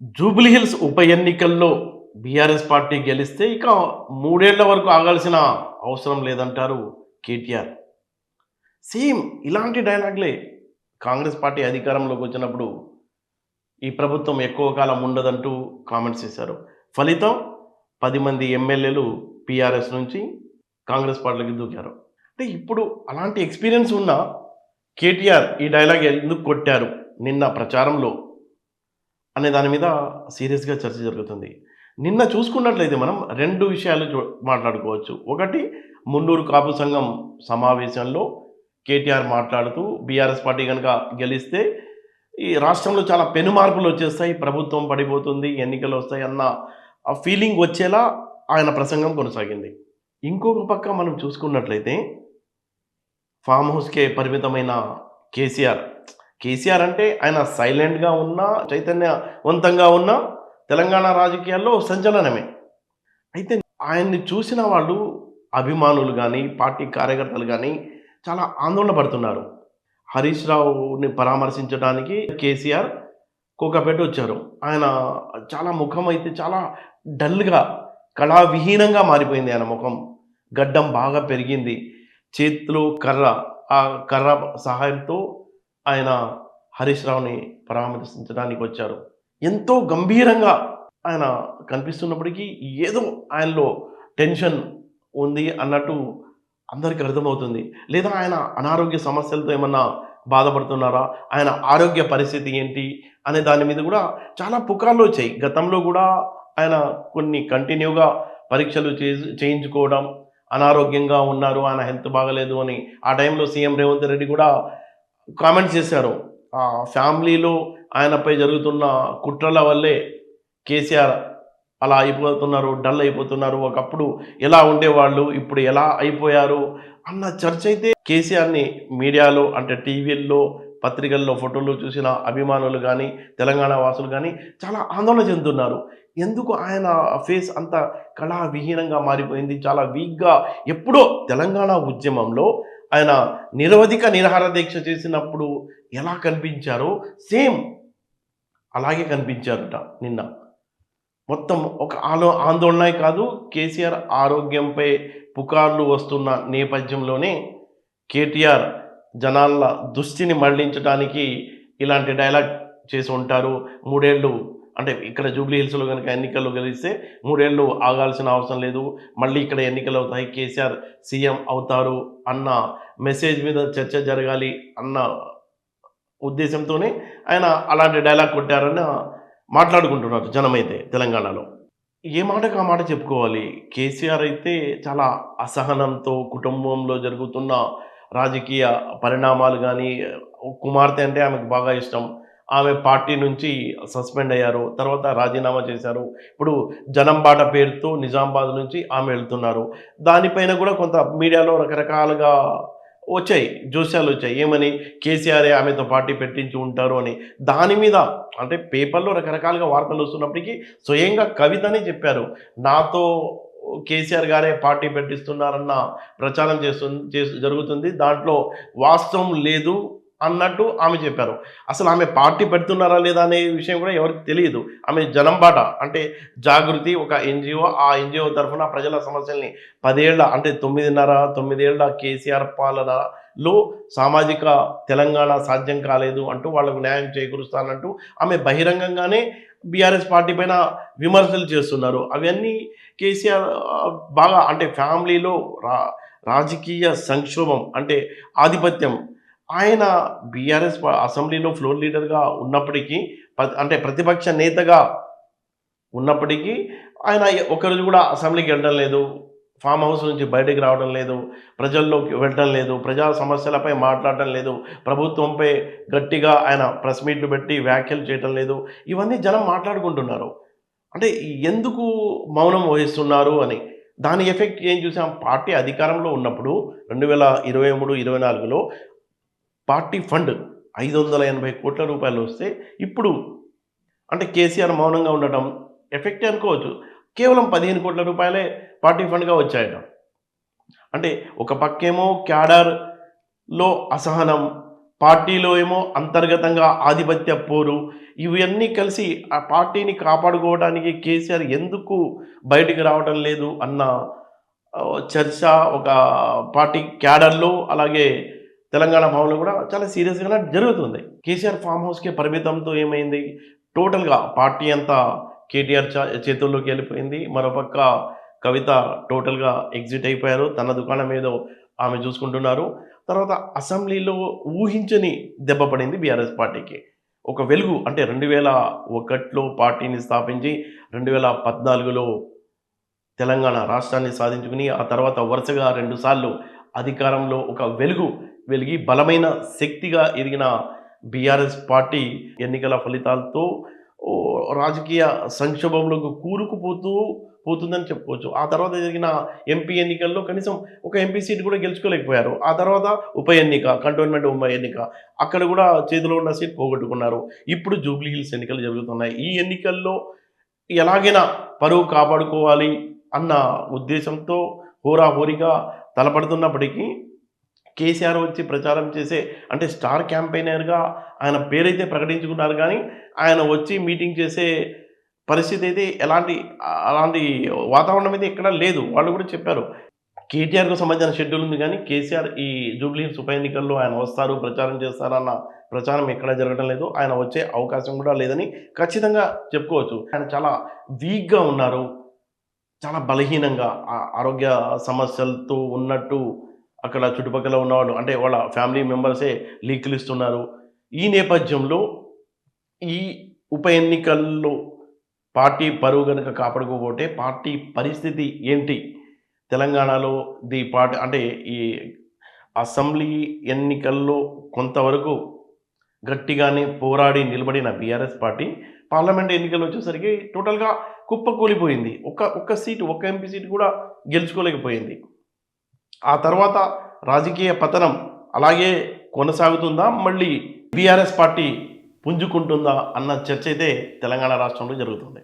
జూబ్లీహిల్స్ ఉప ఎన్నికల్లో BRS party గెలిస్తే ఇక 3 ఏళ్ల వరకు ఆగాల్సిన అవసరం లేదంటారు కేటీఆర్. సేమ్ ఇలాంటి డైలాగ్‌లే కాంగ్రెస్ పార్టీ అధికారంలోకి వచ్చినప్పుడు ఈ ప్రభుత్వం ఎక్కువ కాలం ఉండదంటూ కామెంట్స్ చేశారు. ఫలితం 10 మంది ఎమ్మెల్యేలు పీఆర్ఎస్ నుంచి కాంగ్రెస్ పార్టీలోకి దూకారు. అంటే ఇప్పుడు అలాంటి ఎక్స్‌పీరియన్స్ ఉన్న కేటీఆర్ ఈ డైలాగ్ ఎందుకు కొట్టారు నిన్న ప్రచారంలో అనే దాని మీద సీరియస్‌గా చర్చ జరుగుతుంది. నిన్న చూసుకున్నట్లయితే మనం 2 విషయాలు మాట్లాడుకోవచ్చు. ఒకటి, మున్నూరు కాపు సంఘం సమావేశంలో కేటీఆర్ మాట్లాడుతూ బీఆర్ఎస్ పార్టీ గనుక గెలిస్తే ఈ రాష్ట్రంలో చాలా పెను మార్పులొచ్చేస్తాయి, ప్రభుత్వం పడిపోతుంది, ఎన్నికలొస్తాయి అన్న ఆ ఫీలింగ్ వచ్చేలా ఆయన ప్రసంగం కొనసాగింది. ఇంకొక పక్క మనం చూసుకున్నట్లయితే ఫార్మ్ హౌస్‌కే పరిమితమైన కేసీఆర్. కేసీఆర్ అంటే ఆయన సైలెంట్‌గా ఉన్నా, చైతన్యవంతంగా ఉన్నా తెలంగాణ రాజకీయాల్లో సంచలనమే. అయితే ఆయన్ని చూసిన వాళ్ళు అభిమానులు గాని, పార్టీ కార్యకర్తలు గాని చాలా ఆందోళన పడుతున్నారు. హరీష్ రావుని పరామర్శించడానికి కేసీఆర్ కోకాపేట వచ్చారు. ఆయన చాలా ముఖం అయితే చాలా డల్‌గా, కళావిహీనంగా మారిపోయింది ఆయన ముఖం. గడ్డం బాగా పెరిగింది. చేతిలో కర్ర, ఆ కర్ర సహాయంతో ఆయన హరీష్ రావుని పరామర్శించడానికి వచ్చారు. ఎంతో గంభీరంగా ఆయన కనిపిస్తున్నప్పటికీ ఏదో ఆయనలో టెన్షన్ ఉంది అన్నట్టు అందరికి అర్థమవుతుంది. లేదా ఆయన అనారోగ్య సమస్యలతో ఏమన్నా బాధపడుతున్నారా? ఆయన ఆరోగ్య పరిస్థితి ఏంటి? అనే దాని మీద గూడా చాలా పుకార్లొచ్చాయి. గతంలో గూడా ఆయన కొన్ని కంటిన్యూగా పరీక్షలు చేయించుకోవడం, అనారోగ్యంగా ఉన్నారు, ఆయన హెల్త్ బాగాలేదు అని ఆ టైంలో సీఎం రేవంత్ రెడ్డి గూడా కామెంట్స్ చేశారు. ఫ్యామిలీలో ఆయనపై జరుగుతున్న కుట్రల వల్లే కేసీఆర్ అలా అయిపోతున్నారు, డల్ అయిపోతున్నారు. ఒకప్పుడు ఎలా ఉండేవాళ్ళు, ఇప్పుడు ఎలా అయిపోయారు అన్న చర్చ అయితే కేసీఆర్‌ని మీడియాలో అంటే టీవీల్లో, పత్రికల్లో, ఫోటోల్లో చూసిన అభిమానులు గానీ, తెలంగాణ వాసులు గానీ చాలా ఆందోళన చెందుతున్నారు. ఎందుకు ఆయన ఫేస్ అంత కళావిహీనంగా మారిపోయింది? చాలా వీక్‌గా ఎప్పుడో తెలంగాణ ఉద్యమంలో ఆయన నిరవధిక నిరాహార దీక్ష చేసినప్పుడు ఎలా కనిపించారో సేమ్ అలాగే కనిపించారట నిన్న. మొత్తం ఒక ఆందోళనే కాదు, కేసీఆర్ ఆరోగ్యంపై పుకార్లు వస్తున్న నేపథ్యంలోనే కేటీఆర్ జనాల దృష్టిని మళ్లించడానికి ఇలాంటి డైలాగ్ చేసి ఉంటారు. 3 ఏళ్ళు అంటే ఇక్కడ జూబ్లీ హిల్స్‌లో గనుక ఎన్నికల్లో గెలిస్తే 3 ఏళ్ళు ఆగాల్సిన అవసరం లేదు, మళ్ళీ ఇక్కడ ఎన్నికలవుతాయి, కేసీఆర్ సీఎం అవుతారు అన్న మెసేజ్ మీద చర్చ జరగాలి అన్న ఉద్దేశంతోనే ఆయన అలాంటి డైలాగ్ కొట్టారని మాట్లాడుకుంటున్నారు జనమైతే తెలంగాణలో. ఏ మాటకి ఆ మాట చెప్పుకోవాలి. కేసీఆర్ అయితే చాలా అసహనంతో కుటుంబంలో జరుగుతున్న రాజకీయ పరిణామాలు గానీ, కుమార్తె అంటే ఆమెకు బాగా ఇష్టం. ఆమె పార్టీ నుంచి సస్పెండ్ అయ్యారు. తర్వాత రాజీనామా చేశారు. ఇప్పుడు జనం బాట పేరుతో నిజామాబాద్ నుంచి ఆమె వెళ్తున్నారు. దానిపైన గూడా కొంత మీడియాలో రకరకాలుగా వచ్చాయి. జోస్యాలొచ్చాయి. ఏమని? కేసీఆరే ఆమెతో పార్టీ పెట్టించి ఉంటారు అని. దాని మీద అంటే పేపర్‌లో రకరకాలుగా వార్తలొస్తున్నప్పటికీ స్వయంగా కవితనే చెప్పారు. నాతో కేసీఆర్ గారే పార్టీ పెట్టిస్తున్నారన్న ప్రచారం జరుగుతుంది. దాంట్లో వాస్తవం లేదు అన్నట్టు ఆమె చెప్పారు. అసలు ఆమె పార్టీ పెడుతున్నారా లేదా అనే విషయం కూడా ఎవరికీ తెలీదు. ఆమె జనం బాట అంటే జాగృతి ఒక ఎన్‌జీఓ. ఆ ఎన్‌జీఓ తరఫున ప్రజల సమస్యల్ని 10 ఏళ్ల అంటే 9 ఏళ్ల కేసీఆర్ పాలనలో సామాజిక తెలంగాణ సాధ్యం కాలేదు అంటూ వాళ్ళకు న్యాయం చేకూరుస్తానంటూ ఆమె బహిరంగంగానే బీఆర్ఎస్ పార్టీ పైన విమర్శలు చేస్తున్నారు. అవన్నీ కేసీఆర్ బాగా అంటే ఫ్యామిలీలో రాజకీయ సంక్షోభం అంటే ఆధిపత్యం. ఆయన బీఆర్ఎస్ అసెంబ్లీలో ఫ్లోర్ లీడర్‌గా ఉన్నప్పటికీ అంటే ప్రతిపక్ష నేతగా ఉన్నప్పటికీ ఆయన ఒక్కరోజు కూడా అసెంబ్లీకి వెళ్ళడం లేదు. ఫార్మ్ హౌస్ నుంచి బయటికి రావడం లేదు. ప్రజల్లోకి వెళ్ళటం లేదు. ప్రజా సమస్యలపై మాట్లాడటం లేదు. ప్రభుత్వంపై గట్టిగా ఆయన ప్రెస్ మీట్లు పెట్టి వ్యాఖ్యలు చేయటం లేదు. ఇవన్నీ జనం మాట్లాడుకుంటున్నారు. అంటే ఎందుకు మౌనం వహిస్తున్నారు అని. దాని ఎఫెక్ట్ ఏం చూసాం? పార్టీ అధికారంలో ఉన్నప్పుడు 2023, 24లో పార్టీ ఫండ్ రూ. 580,00,00,000 వస్తే ఇప్పుడు అంటే కేసీఆర్ మౌనంగా ఉండటం ఎఫెక్టే అనుకోవచ్చు. కేవలం రూ. 15,00,00,000 పార్టీ ఫండ్‌గా వచ్చాయట. అంటే ఒక పక్కేమో క్యాడర్‌లో అసహనం, పార్టీలో ఏమో అంతర్గతంగా ఆధిపత్య పోరు ఇవన్నీ కలిసి ఆ పార్టీని కాపాడుకోవడానికి కేసీఆర్ ఎందుకు బయటికి రావడం లేదు అన్న చర్చ ఒక పార్టీ క్యాడర్‌లో అలాగే తెలంగాణ భవన్‌లో కూడా చాలా సీరియస్‌గానే జరుగుతుంది. కేసీఆర్ ఫార్మ్ హౌస్‌కే పరిమితంతో ఏమైంది? టోటల్‌గా పార్టీ అంతా కేటీఆర్ చేతుల్లోకి వెళ్ళిపోయింది. మరోపక్క కవిత టోటల్‌గా ఎగ్జిట్ అయిపోయారు. తన దుకాణం ఏదో ఆమె చూసుకుంటున్నారు. తర్వాత అసెంబ్లీలో ఊహించని దెబ్బ పడింది బీఆర్ఎస్ పార్టీకి. ఒక వెలుగు అంటే 2001లో పార్టీని స్థాపించి 2014లో తెలంగాణ రాష్ట్రాన్ని సాధించుకుని, ఆ తర్వాత వరుసగా 2 సార్లు అధికారంలో ఒక వెలుగు వెలిగి బలమైన శక్తిగా ఎదిగిన బీఆర్ఎస్ పార్టీ ఎన్నికల ఫలితాలతో రాజకీయ సంక్షోభంలోకి పోతుందని చెప్పుకోవచ్చు. ఆ తర్వాత జరిగిన ఎంపీ ఎన్నికల్లో కనీసం ఒక ఎంపీ సీట్ కూడా గెలుచుకోలేకపోయారు. ఆ తర్వాత ఉప ఎన్నిక, కంటోన్మెంట్ ఉప ఎన్నిక అక్కడ కూడా చేతిలో ఉన్న సీట్ పోగొట్టుకున్నారు. ఇప్పుడు జూబ్లీ హిల్స్ ఎన్నికలు జరుగుతున్నాయి. ఈ ఎన్నికల్లో ఎలాగైనా పరువు కాపాడుకోవాలి అన్న ఉద్దేశంతో హోరాహోరీగా తలపడుతున్నప్పటికీ కేసీఆర్ వచ్చి ప్రచారం చేసే అంటే స్టార్ క్యాంపెయినర్‌గా ఆయన పేరైతే ప్రకటించుకున్నారు గానీ, ఆయన వచ్చి మీటింగ్ చేసే పరిస్థితి అయితే అలాంటి వాతావరణం అయితే ఎక్కడా లేదు. వాళ్ళు కూడా చెప్పారు. కేటీఆర్‌కు సంబంధించిన షెడ్యూల్ ఉంది గానీ, కేసీఆర్ ఈ జూబ్లీ హిల్స్ ఉప ఎన్నికల్లో ఆయన వస్తారు, ప్రచారం చేస్తారన్న ప్రచారం ఎక్కడా జరగడం లేదు. ఆయన వచ్చే అవకాశం కూడా లేదని ఖచ్చితంగా చెప్పుకోవచ్చు. ఆయన చాలా వీక్‌గా ఉన్నారు. చాలా బలహీనంగా ఆరోగ్య సమస్యలతో ఉన్నట్టు అక్కడ చుట్టుపక్కల ఉన్నవాళ్ళు అంటే వాళ్ళ ఫ్యామిలీ మెంబర్సే లీకులు ఇస్తున్నారు. ఈ నేపథ్యంలో ఈ ఉప ఎన్నికల్లో పార్టీ పరువు గనుక కాపాడుకోకపోతే పార్టీ పరిస్థితి ఏంటి? తెలంగాణలో పార్టీ అంటే ఈ అసెంబ్లీ ఎన్నికల్లో కొంతవరకు గట్టిగానే పోరాడి నిలబడిన బీఆర్ఎస్ పార్టీ పార్లమెంట్ ఎన్నికలు వచ్చేసరికి టోటల్‌గా కుప్పకూలిపోయింది. ఒక్క సీటు, ఒక్క ఎంపీ సీటు కూడా గెలుచుకోలేకపోయింది. ఆ తర్వాత రాజకీయ పతనం అలాగే కొనసాగుతుందా? మళ్ళీ బీఆర్ఎస్ పార్టీ పుంజుకుంటుందా? అన్న చర్చ అయితే తెలంగాణ రాష్ట్రంలో జరుగుతుంది.